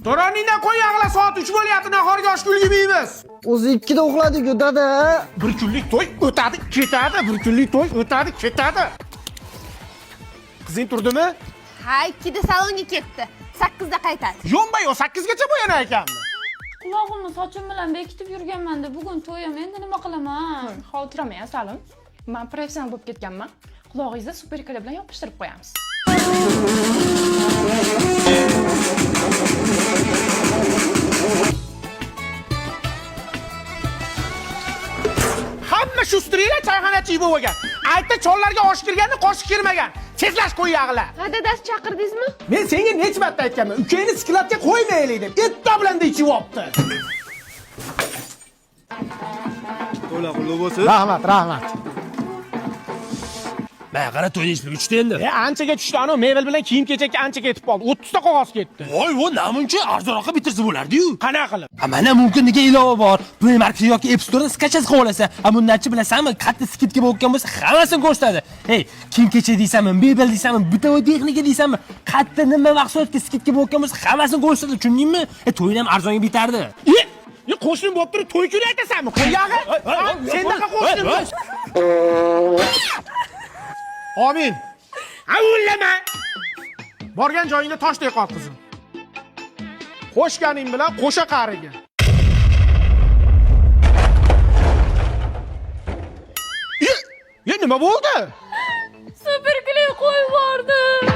To'roningdan qo'y yag'la, soat 3 bo'lyapti, nahorga osh ulgurmaymiz. O'zi 2 da uxladik dada. Bir kunlik to'y o'tadi, ketadi, bir kunlik to'y o'tadi, ketadi. Qizing turdimi? Ha, 2 da salonga ketdi. 8 da qaytadi. Yo'nbay, o 8 gacha bo'yanar ekanmi? Qulog'imni sochim bilan bekitib yurganman-da, bugun to'yim, endi nima qilaman? Xavotirlanmang, Salim. Men professional bo'lib ketganman. Qulog'ingizda super kala bilan yopishtirib qo'yamiz. Hamma shu strela choyxonachi bo'lgan. Aytda chollarga osh kirganda qoshiq kirmagan. Tezlash qo'y yag'la. Ha, dadasi chaqirdingizmi? Men senga necha marta aytganman, ukangni skladga qo'ymaylik deb. Etta bilan ichib olibdi. To'la qulluq bo'lsin. Rahmat, rahmat. Men qara to'yni uchta endi. Anchaga tushdi, ana mebel bilan kiyim-kechakka ancha ketib qoldi. 30 ta qog'oz ketdi. Voy, vo, namuncha arzonroqqa bitirsa bo'lardi-yu. Qanaqa qilib? Mana mumkin degan ilova bor. Play Market yoki App Store'dan skachas qilib olasan. Bundan-chi bilasanmi, katta skidga bo'lgan bo'lsa, hammasini ko'rsatadi. Hey, kiyim-kechak deysanmi, mebel deysanmi, bitovoy texnika deysanmi, katta nima mahsulotga skidga bo'lgan bo'lsa, hammasini ko'rsatadi, tushundingmi? To'yni ham arzonga bitardi. Qo'shnim bo'lib turib to'y kuni aytasanmi? Qo'yag'i? Sendaqa qo'shnim. Amin. Avullama. Borgan joyingda toshdek qol qizim. Qo'shganing bilan qo'sha qariga. Nima bo'ldi? Super kley qo'yib bordim.